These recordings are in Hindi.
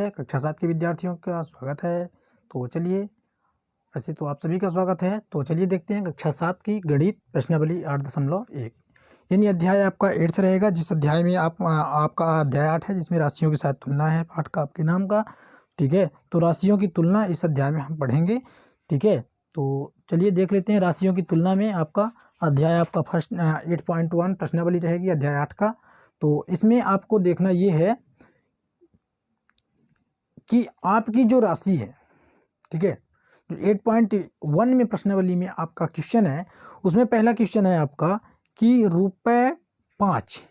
है। कक्षा 7 के विद्यार्थियों का स्वागत है। तो चलिए, वैसे तो आप सभी का स्वागत है। तो चलिए देखते हैं कक्षा 7 की गणित प्रश्नावली 8.1 यानी अध्याय आपका 8 रहेगा। जिस अध्याय में आपका अध्याय 8 है, जिसमें राशियों के साथ तुलना है, पाठ का आपके नाम का। ठीक है, तो राशियों की तुलना इस अध्याय में हम पढ़ेंगे। ठीक है, तो चलिए देख लेते हैं राशियों की तुलना में आपका अध्याय आपका फर्स्ट 8.1 प्रश्नावली रहेगी अध्याय 8 का। तो इसमें आपको देखना ये है कि आपकी जो राशि है, ठीक है, जो 8.1 में प्रश्नावली में आपका क्वेश्चन है, उसमें पहला क्वेश्चन है आपका कि ₹5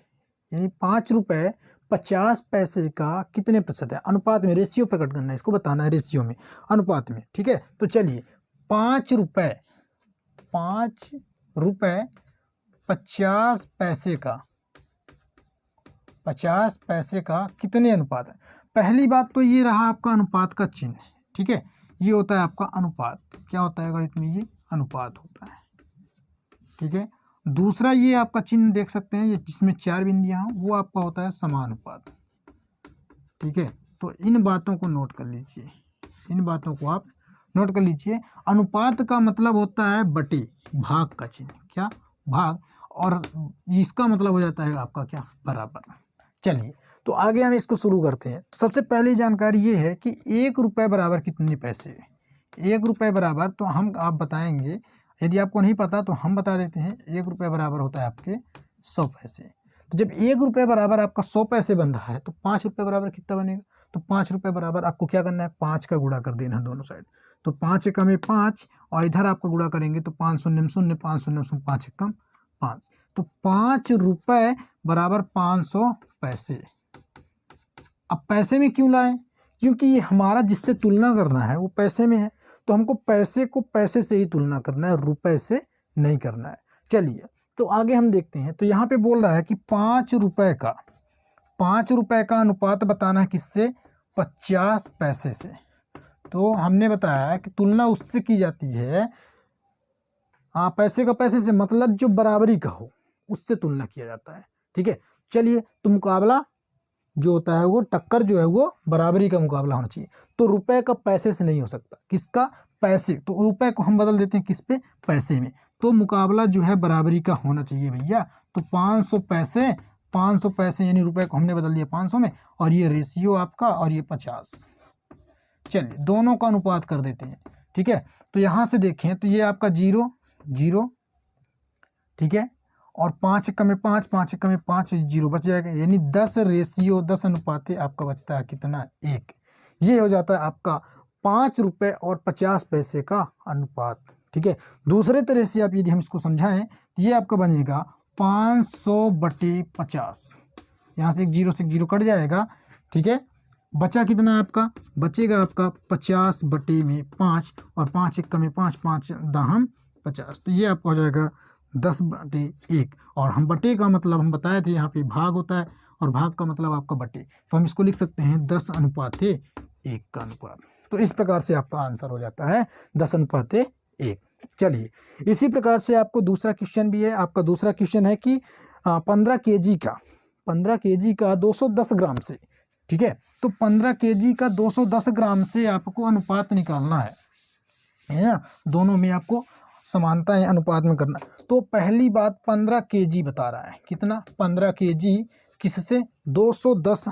यानी ₹5.50 का कितने प्रतिशत है, अनुपात में, रेशियो प्रकट करना है, इसको बताना है रेशियो में, अनुपात में। ठीक है, तो चलिए ₹5.50 का 50 का कितने अनुपात है। पहली बात तो ये रहा आपका अनुपात का चिन्ह। ठीक है, ये होता है आपका अनुपात। क्या होता है गणित में? ये अनुपात होता है। ठीक है, दूसरा ये आपका चिन्ह देख सकते हैं, ये जिसमें 4 बिंदियां हैं, वो आपका होता है समानुपात। ठीक है, तो इन बातों को नोट कर लीजिए, इन बातों को आप नोट कर लीजिए। अनुपात का मतलब होता है बटे, भाग का चिन्ह, क्या, भाग, और इसका मतलब हो जाता है आपका क्या, बराबर। चलिए, तो आगे हम इसको शुरू करते हैं। तो सबसे पहली जानकारी ये है कि ₹1 बराबर कितने पैसे है। ₹1 बराबर, तो हम आप बताएंगे, यदि आपको नहीं पता तो हम बता देते हैं। ₹1 बराबर होता है आपके 100 पैसे। तो जब ₹1 बराबर आपका 100 पैसे बन रहा है, तो ₹5 बराबर कितना बनेगा? तो ₹5 बराबर आपको क्या करना है, 5 का गुणा कर देना है दोनों साइड। तो 5 एकम में 5, और इधर आपका गुणा करेंगे तो 5 शून्य में 0, 5 शून्य में 0, 5 एकम 5। तो ₹5 बराबर 500 पैसे। अब पैसे में क्यों लाए? क्योंकि ये हमारा जिससे तुलना करना है वो पैसे में है, तो हमको पैसे को पैसे से ही तुलना करना है, रुपए से नहीं करना है। चलिए, तो आगे हम देखते हैं। तो यहाँ पे बोल रहा है कि ₹5 का अनुपात बताना है किससे, 50 पैसे से। तो हमने बताया कि तुलना उससे की जाती है, हाँ, पैसे का पैसे से मतलब जो बराबरी का हो, उससे तुलना किया जाता है। ठीक है, चलिए, तो मुकाबला जो होता है वो, टक्कर जो है वो बराबरी का मुकाबला होना चाहिए। तो रुपए का पैसे से नहीं हो सकता, किसका, पैसे। तो रुपए को हम बदल देते हैं किस पे, पैसे में। तो मुकाबला जो है बराबरी का होना चाहिए भैया। तो 500 पैसे यानी रुपए को हमने बदल दिया 500 में, और ये रेशियो आपका, और ये 50। चलिए, दोनों का अनुपात कर देते हैं। ठीक है, तो यहाँ से देखें तो ये आपका 0 0, ठीक है, और 5 एकम में 5, 5 एकम में 5, 0 बच जाएगा, यानी 10 अनुपात आपका बचता है कितना, 1। ये हो जाता है आपका ₹5.50 का अनुपात। ठीक है, दूसरे तरह से आप यदि हम इसको समझाएं, ये आपका बनेगा 500/50। यहाँ से एक 0 कट जाएगा। ठीक है, बचा कितना आपका, बचेगा आपका 50/5, और 5 एकम में 5, 5 दाहम 50। तो ये आपका हो जाएगा 10/1। और हम बटे का मतलब हम बताए थे, यहाँ पे भाग होता है, और भाग का मतलब आपका बटे। तो हम इसको लिख सकते हैं 10:1 का अनुपात। तो इस प्रकार से आपका आंसर हो जाता है 10:1। चलिए, इसी प्रकार से आपको दूसरा क्वेश्चन भी है। आपका दूसरा क्वेश्चन है कि 15 kg का 210 ग्राम से। ठीक है, तो 15 kg का 210 ग्राम से आपको अनुपात निकालना है ना, दोनों में आपको समानता है, अनुपात में करना। तो पहली बात, 15 kg बता रहा है, कितना, 15 kg किससे, 210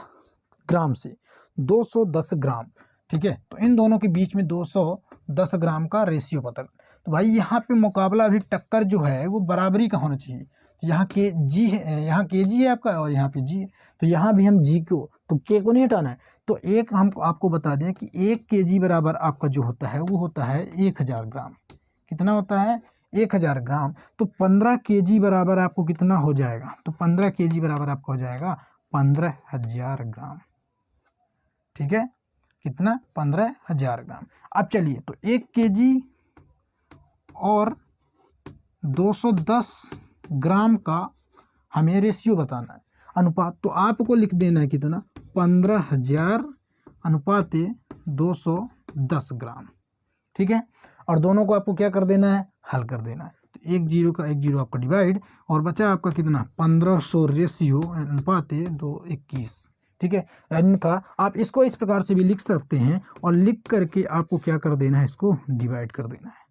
ग्राम से, 210 ग्राम। ठीक है, तो इन दोनों के बीच में 210 ग्राम का रेशियो पता कर। तो भाई यहाँ पे मुकाबला भी, टक्कर जो है वो बराबरी का होना चाहिए। तो यहाँ के जी है, यहाँ kg है आपका, और यहाँ पे जी है। तो यहाँ भी हम जी को, तो के को नहीं हटाना है। तो एक हम आपको बता दें कि 1 kg बराबर आपका जो होता है वो होता है 1000 ग्राम। कितना होता है, 1000 ग्राम। तो 15 kg बराबर आपको कितना हो जाएगा, तो 15 kg बराबर आपका हो जाएगा 15,000 ग्राम। ठीक है, कितना, 15,000 ग्राम। अब चलिए, तो 1 kg और 210 ग्राम का हमें रेशियो बताना है, अनुपात। तो आपको लिख देना है कितना, 15,000 अनुपात 210 ग्राम। ठीक है, और दोनों को आपको क्या कर देना है, हल कर देना है। तो 1 0 का 1 0 आपका डिवाइड, और बचा आपका कितना, 1500 रेशियो अनुपात 221। ठीक है। अन्यथा आप इसको इस प्रकार से भी लिख सकते हैं और लिख करके आपको क्या कर देना है, इसको डिवाइड कर देना है।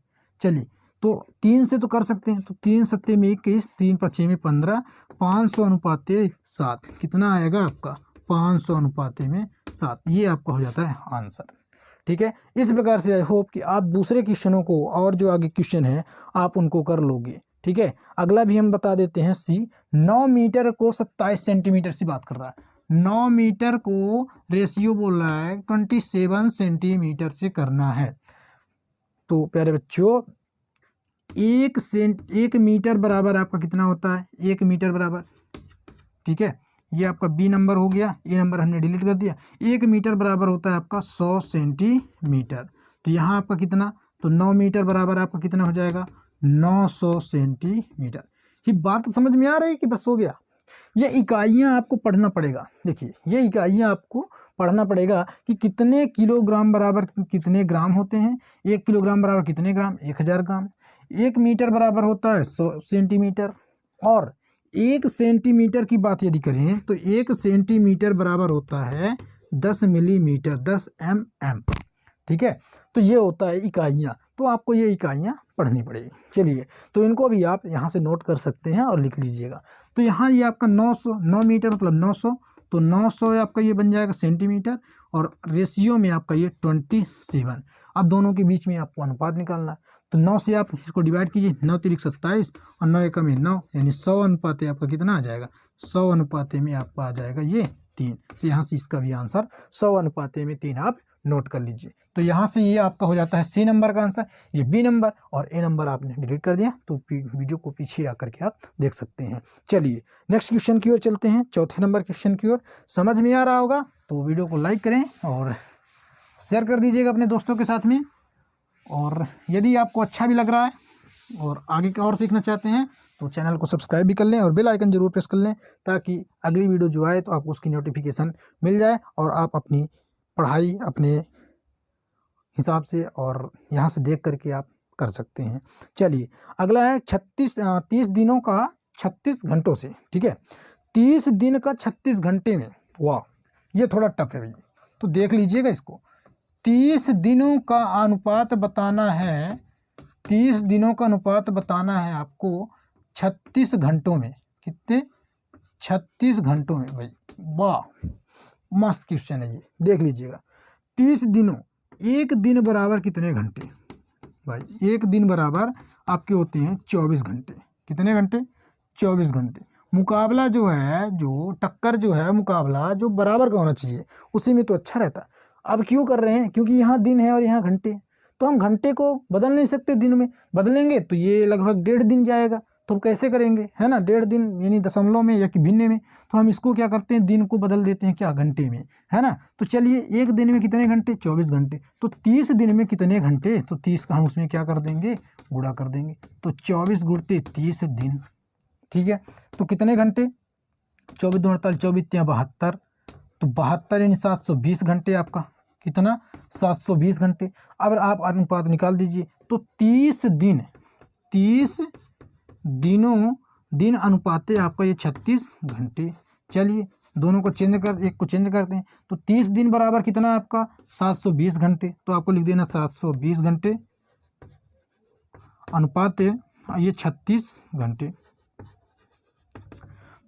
चलिए, तो 3 से तो कर सकते हैं, तो 3 सत्ते में 21, 3 पचे में 15, 500 अनुपाते 7 कितना आएगा आपका, 500 अनुपाते में 7, ये आपका हो जाता है आंसर। ठीक है, इस प्रकार से आई होप कि आप दूसरे क्वेश्चनों को और जो आगे क्वेश्चन है आप उनको कर लोगे। ठीक है, अगला भी हम बता देते हैं। सी 9 मीटर को 27 सेंटीमीटर से बात कर रहा है। 9 मीटर को रेशियो बोल रहा है 27 सेंटीमीटर से करना है। तो प्यारे बच्चों, 1 मीटर बराबर आपका कितना होता है, 1 मीटर बराबर, ठीक है, ये आपका बी नंबर हो गया, ए नंबर हमने डिलीट कर दिया। 1 मीटर बराबर होता है आपका 100 सेंटीमीटर। तो यहाँ आपका कितना, तो 9 मीटर बराबर आपका कितना हो जाएगा, 900 सेंटीमीटर। ये बात समझ में आ रही है कि बस हो गया। ये इकाइयाँ आपको पढ़ना पड़ेगा। देखिए, ये इकाइयाँ आपको पढ़ना पड़ेगा कि कितने किलोग्राम बराबर कितने ग्राम होते हैं, 1 किलोग्राम बराबर कितने ग्राम, 1000 ग्राम। 1 मीटर बराबर होता है 100 सेंटीमीटर। और 1 सेंटीमीटर की बात यदि करें तो 1 सेंटीमीटर बराबर होता है 10 मिलीमीटर, 10 mm। ठीक है, तो ये होता है इकाइयाँ। तो आपको ये इकाइयाँ पढ़नी पड़ेगी। चलिए, तो इनको भी आप यहाँ से नोट कर सकते हैं और लिख लीजिएगा। तो यहाँ ये आपका 9 मीटर मतलब 900, तो 900 आपका ये बन जाएगा सेंटीमीटर, और रेशियो में आपका ये 27। अब दोनों के बीच में आपको अनुपात निकालना है। तो 9 से आप इसको डिवाइड कीजिए, 9 तिरिक 27 और 9 एकम 9, यानी 100 अनुपाते आपका कितना आ जाएगा, 100 अनुपाते में आपका आ जाएगा ये 3। तो यहाँ से इसका भी आंसर 100 अनुपाते में 3 आप नोट कर लीजिए। तो यहाँ से ये आपका हो जाता है सी नंबर का आंसर। ये बी नंबर और ए नंबर आपने डिलीट कर दिया, तो वीडियो को पीछे आकर के आप देख सकते हैं। चलिए, नेक्स्ट क्वेश्चन की ओर चलते हैं, चौथे नंबर क्वेश्चन की ओर। समझ में आ रहा होगा तो वीडियो को लाइक करें और शेयर कर दीजिएगा अपने दोस्तों के साथ में। और यदि आपको अच्छा भी लग रहा है और आगे का और सीखना चाहते हैं तो चैनल को सब्सक्राइब भी कर लें और बेल आइकन जरूर प्रेस कर लें, ताकि अगली वीडियो जो आए तो आपको उसकी नोटिफिकेशन मिल जाए और आप अपनी पढ़ाई अपने हिसाब से और यहाँ से देख करके आप कर सकते हैं। चलिए, अगला है 30 दिनों का 36 घंटों से। ठीक है, 30 दिन का 36 घंटे में, वाह, ये थोड़ा टफ है भैया, तो देख लीजिएगा इसको। 30 दिनों का अनुपात बताना है, 30 दिनों का अनुपात बताना है आपको 36 घंटों में। कितने, 36 घंटों में भाई, वाह, मस्त क्वेश्चन है ये, देख लीजिएगा। 30 दिनों, एक दिन बराबर कितने घंटे भाई, एक दिन बराबर आपके होते हैं 24 घंटे। कितने घंटे, 24 घंटे। मुकाबला जो है, जो टक्कर जो है, मुकाबला जो बराबर का होना चाहिए, उसी में तो अच्छा रहता। अब क्यों कर रहे हैं, क्योंकि यहाँ दिन है और यहाँ घंटे, तो हम घंटे को बदल नहीं सकते, दिन में बदलेंगे तो ये लगभग 1.5 दिन जाएगा, तो कैसे करेंगे, है ना, 1.5 दिन यानी दशमलव में या कि भिन्न में, तो हम इसको क्या करते हैं, दिन को बदल देते हैं क्या, घंटे में, है ना। तो चलिए, एक दिन में कितने घंटे, 24 घंटे, तो 30 दिन में कितने घंटे, तो 30 का हम उसमें क्या कर देंगे, गुणा कर देंगे, तो 24 गुणते 30 दिन। ठीक है, तो कितने घंटे, 24 दूनी 48, 24 या 72, तो 72 यानी 720 घंटे आपका, कितना, 720 घंटे। अब आप अनुपात निकाल दीजिए, तो 30 दिन, 30 दिनों, दिन अनुपाते आपका ये 36 घंटे। चलिए, दोनों को चेंज कर, एक को चेंज करते हैं, तो 30 दिन बराबर कितना आपका, 720 घंटे, तो आपको लिख देना 720 घंटे अनुपात ये 36 घंटे।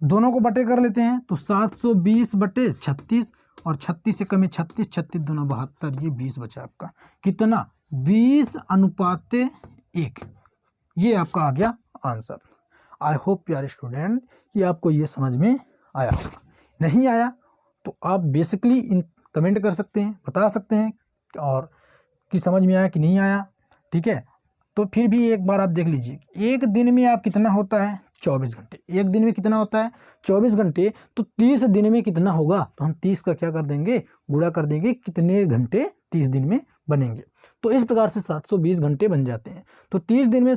दोनों को बटे कर लेते हैं, तो 720 बटे 36, और 36 से कम 36, 36 दूना 72, ये 20 बचा आपका, कितना, 20 अनुपाते 1। ये आपका आ गया आंसर। आई होप प्यारे स्टूडेंट कि आपको ये समझ में आया। नहीं आया तो आप बेसिकली इन कमेंट कर सकते हैं, बता सकते हैं और कि समझ में आया कि नहीं आया। ठीक है, तो फिर भी एक बार आप देख लीजिए, एक दिन में आप कितना होता है, 24 घंटे। एक दिन में कितना होता है, 24 घंटे, तो 30 दिन में कितना होगा, तो हम 30 का क्या कर देंगे, गुणा कर देंगे, कितने घंटे 30 दिन में बनेंगे। तो इस प्रकार से 720 घंटे बन जाते हैं। तो 30 दिन में,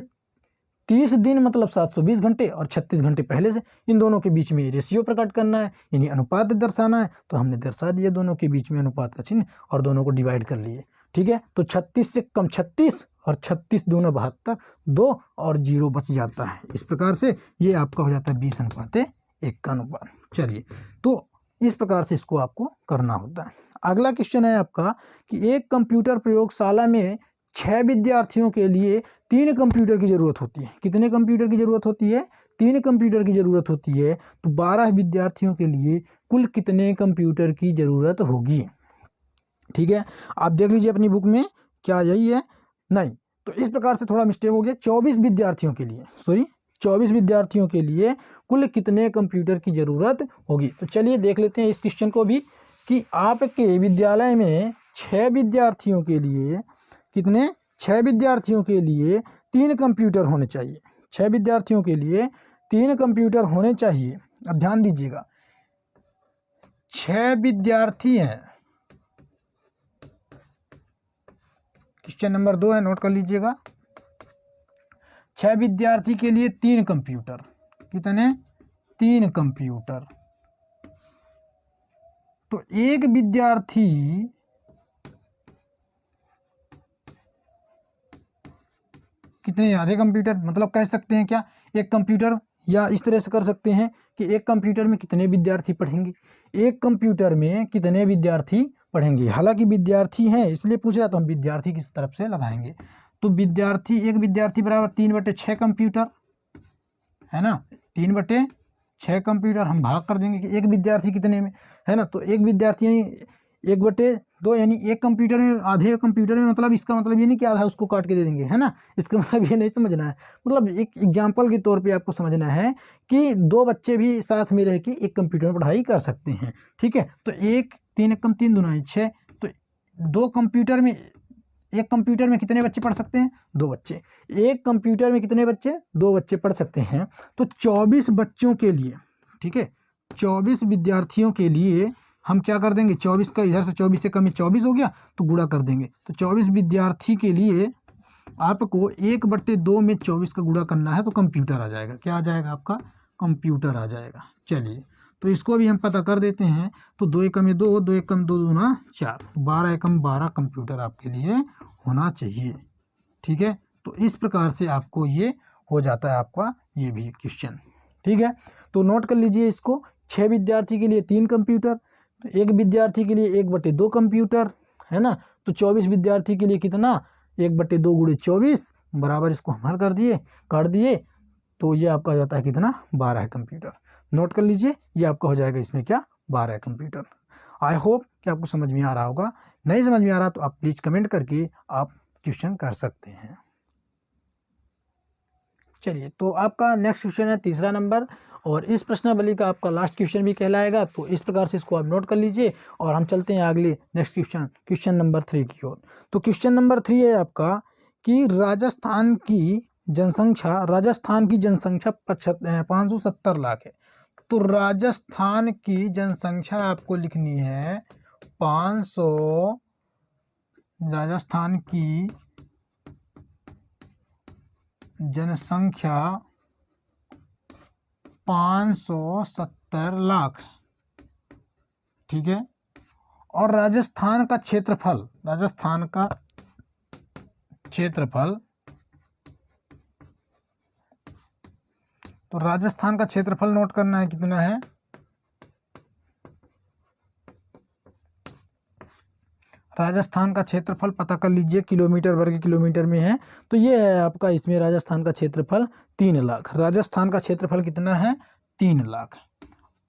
30 दिन मतलब 720 घंटे और 36 घंटे पहले से, इन दोनों के बीच में रेशियो प्रकट करना है, यानी अनुपात दर्शाना है, तो हमने दर्शा दिया दोनों के बीच में अनुपात का चिन्ह और दोनों को डिवाइड कर लिए। ठीक है, तो 36 से कम 36 और 36 दूना 72, 2 और 0 बच जाता है। इस प्रकार से ये आपका हो जाता है 20 अनुपाते 1 का अनुपात। चलिए, तो इस प्रकार से इसको आपको करना होता है। अगला क्वेश्चन है आपका कि एक कंप्यूटर प्रयोगशाला में 6 विद्यार्थियों के लिए 3 कंप्यूटर की ज़रूरत होती है। कितने कंप्यूटर की ज़रूरत होती है? 3 कंप्यूटर की ज़रूरत होती है। तो 12 विद्यार्थियों के लिए कुल कितने कंप्यूटर की ज़रूरत होगी? ठीक है, आप देख लीजिए अपनी बुक में, क्या यही है? नहीं, तो इस प्रकार से थोड़ा मिस्टेक हो गया। 24 विद्यार्थियों के लिए, सॉरी 24 विद्यार्थियों के लिए कुल कितने कंप्यूटर की ज़रूरत होगी? तो चलिए देख लेते हैं इस क्वेश्चन को भी कि आपके विद्यालय में 6 विद्यार्थियों के लिए कितने, 6 विद्यार्थियों के लिए 3 कंप्यूटर होने चाहिए। 6 विद्यार्थियों के लिए 3 कंप्यूटर होने चाहिए। अब ध्यान दीजिएगा, 6 विद्यार्थी हैं। क्वेश्चन नंबर 2 है, नोट कर लीजिएगा। 6 विद्यार्थी के लिए 3 कंप्यूटर, कितने? 3 कंप्यूटर। तो एक विद्यार्थी कितने, आधे कंप्यूटर, मतलब कह सकते हैं क्या, एक कंप्यूटर, या इस तरह से कर सकते हैं कि एक कंप्यूटर में कितने विद्यार्थी पढ़ेंगे, एक कंप्यूटर में कितने विद्यार्थी पढ़ेंगे। हालांकि विद्यार्थी हैं इसलिए पूछ रहा, तो हम विद्यार्थी किस तरफ से लगाएंगे। तो विद्यार्थी, एक विद्यार्थी बराबर 3/6 कंप्यूटर, है ना। 3/6 कंप्यूटर हम भाग कर देंगे कि एक विद्यार्थी कितने में, है ना। तो एक विद्यार्थी यानी 1/2, यानी एक कंप्यूटर में, आधे कंप्यूटर में, मतलब इसका मतलब ये नहीं कि आधा उसको काट के दे देंगे, है ना। इसका मतलब ये नहीं समझना है, मतलब एक एग्जाम्पल के तौर पे आपको समझना है कि 2 बच्चे भी साथ में रह के एक कंप्यूटर में पढ़ाई कर सकते हैं। ठीक है, तो 1 3 कम 3 दूना 6, तो 2 कंप्यूटर में, एक कंप्यूटर में कितने बच्चे पढ़ सकते हैं? 2 बच्चे। एक कंप्यूटर में कितने बच्चे? 2 बच्चे पढ़ सकते हैं। तो 24 बच्चों के लिए, ठीक है, 24 विद्यार्थियों के लिए हम क्या कर देंगे, 24 का इधर से 24 से कम 24 हो गया तो गुणा कर देंगे। तो 24 विद्यार्थी के लिए आपको 1/2 में 24 का गुणा करना है, तो कंप्यूटर आ जाएगा। क्या आ जाएगा आपका? कंप्यूटर आ जाएगा। चलिए, तो इसको भी हम पता कर देते हैं। तो 2 एकम 2, 2 एकम 2 दूना 4, 12 एकम 12 कंप्यूटर आपके लिए होना चाहिए। ठीक है, तो इस प्रकार से आपको ये हो जाता है आपका ये भी क्वेश्चन। ठीक है, तो नोट कर लीजिए इसको। 6 विद्यार्थी के लिए 3 कंप्यूटर, तो एक विद्यार्थी के लिए 1/2 कंप्यूटर, है ना। तो 24 विद्यार्थी के लिए कितना, 1/2 गुणे 24 बराबर, इसको हम हल कर दिए, काट दिए, तो ये आपका हो जाता है कितना, 12 कंप्यूटर। नोट कर लीजिए, ये आपका हो जाएगा इसमें क्या, 12 कंप्यूटर। आई होप कि आपको समझ में आ रहा होगा। नहीं समझ में आ रहा तो आप प्लीज़ कमेंट करके आप क्वेश्चन कर सकते हैं। चलिए, तो आपका नेक्स्ट क्वेश्चन है 3रा नंबर, और इस प्रश्नावली का आपका लास्ट क्वेश्चन भी कहलाएगा। तो इस प्रकार से इसको आप नोट कर लीजिए, और हम चलते हैं अगले नेक्स्ट क्वेश्चन, क्वेश्चन नंबर 3 की ओर। तो क्वेश्चन नंबर 3 है आपका कि राजस्थान की जनसंख्या 570 लाख है। तो राजस्थान की जनसंख्या आपको लिखनी है 500, राजस्थान की जनसंख्या 570 लाख, ठीक है। और राजस्थान का क्षेत्रफल, तो राजस्थान का क्षेत्रफल नोट करना है, कितना है, राजस्थान का क्षेत्रफल पता कर लीजिए, किलोमीटर, वर्ग किलोमीटर में है। तो ये है आपका, इसमें राजस्थान का क्षेत्रफल 3 लाख। राजस्थान का क्षेत्रफल कितना है, 3 लाख।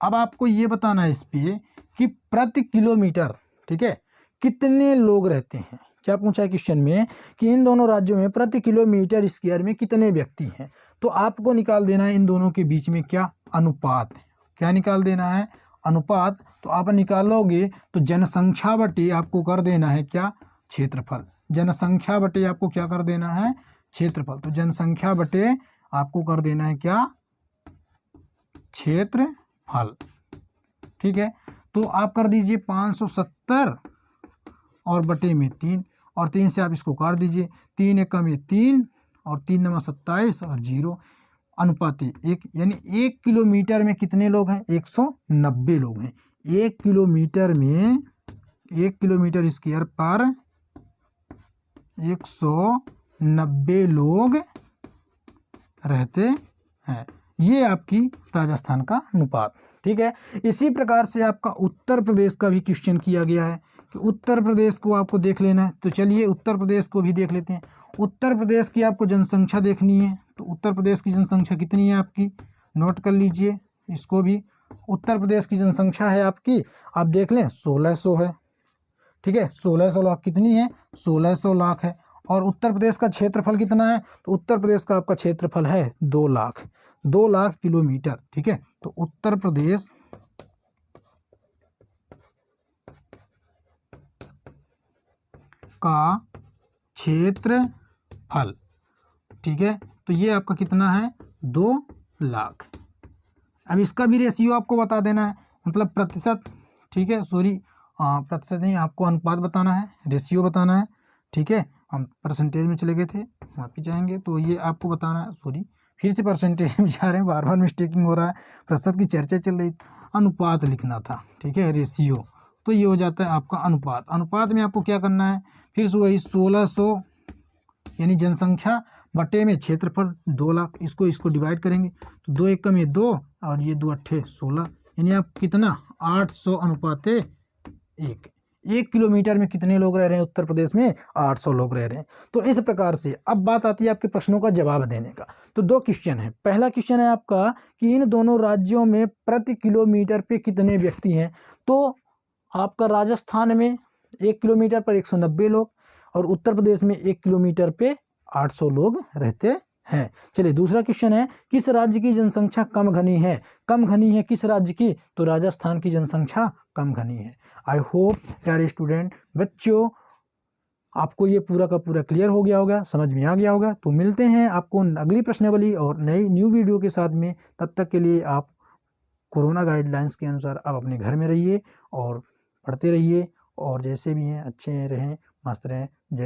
अब आपको ये बताना है इस पे कि प्रति किलोमीटर, ठीक है, कितने लोग रहते हैं। क्या पूछा है क्वेश्चन में कि इन दोनों राज्यों में प्रति किलोमीटर स्क्वायर में कितने व्यक्ति हैं। तो आपको निकाल देना है इन दोनों के बीच में क्या, अनुपात। क्या निकाल देना है, अनुपात। तो आप निकालोगे तो जनसंख्या बटे आपको कर देना है क्या, क्षेत्रफल। जनसंख्या बटे आपको क्या कर देना है, क्षेत्रफल। तो जनसंख्या बटे आपको कर देना है क्या, क्षेत्रफल। ठीक है, तो आप कर दीजिए 570 और बटे में 3, और 3 से आप इसको काट दीजिए, 3 एकम 3 और 3 नवा 27 और 0, अनुपात 1, यानी 1 किलोमीटर में कितने लोग हैं, 190 लोग हैं। 1 किलोमीटर में, 1 किलोमीटर स्क्वायर पर 190 लोग रहते हैं। ये आपकी राजस्थान का अनुपात। ठीक है, इसी प्रकार से आपका उत्तर प्रदेश का भी क्वेश्चन किया गया है कि उत्तर प्रदेश को आपको देख लेना है। तो चलिए उत्तर प्रदेश को भी देख लेते हैं। उत्तर प्रदेश की आपको जनसंख्या देखनी है, तो उत्तर प्रदेश की जनसंख्या कितनी है आपकी, नोट कर लीजिए इसको भी। उत्तर प्रदेश की जनसंख्या है आपकी, आप देख लें 1600 है। ठीक है, 1600 लाख कितनी है, 1600 लाख है। और उत्तर प्रदेश का क्षेत्रफल कितना है, तो उत्तर प्रदेश का आपका क्षेत्रफल है 2 लाख, 2 लाख किलोमीटर। ठीक है, तो उत्तर प्रदेश का क्षेत्रफल, ठीक है, तो ये आपका कितना है, 2 लाख। अब इसका भी रेशियो आपको बता देना है, मतलब प्रतिशत। ठीक है, सॉरी प्रतिशत नहीं, आपको अनुपात बताना है, रेशियो बताना है। ठीक है, हम परसेंटेज में चले गए थे, वापस जाएंगे तो ये आपको बताना है, सॉरी फिर से परसेंटेज में जा रहे हैं, बार बार मिस्टेकिंग हो रहा है, प्रतिशत की चर्चा चल रही, अनुपात लिखना था। ठीक है, रेशियो, तो ये हो जाता है आपका अनुपात। अनुपात में आपको क्या करना है, फिर से वही 1600 यानी जनसंख्या बटे में क्षेत्रफल 2 लाख, इसको डिवाइड करेंगे तो 2 एकम में 2 और ये 2 अट्ठे 16, यानी आप कितना 800 अनुपाते 1। 1 किलोमीटर में कितने लोग रह रहे हैं उत्तर प्रदेश में, 800 लोग रह रहे हैं। तो इस प्रकार से अब बात आती है आपके प्रश्नों का जवाब देने का। तो 2 क्वेश्चन है। पहला क्वेश्चन है आपका कि इन दोनों राज्यों में प्रति किलोमीटर पे कितने व्यक्ति हैं। तो आपका राजस्थान में 1 किलोमीटर पर 190 लोग और उत्तर प्रदेश में 1 किलोमीटर पे 800 लोग रहते हैं। चलिए दूसरा क्वेश्चन है, किस राज्य की जनसंख्या कम घनी है। कम घनी है किस राज्य की, तो राजस्थान की जनसंख्या कम घनी है। आई होप प्यारे स्टूडेंट बच्चों आपको ये पूरा का पूरा क्लियर हो गया होगा, समझ में आ गया होगा। तो मिलते हैं आपको अगली प्रश्नावली और नई न्यू वीडियो के साथ में। तब तक के लिए आप कोरोना गाइडलाइंस के अनुसार आप अपने घर में रहिए और पढ़ते रहिए और जैसे भी हैं अच्छे रहें, मस्त रहें। जय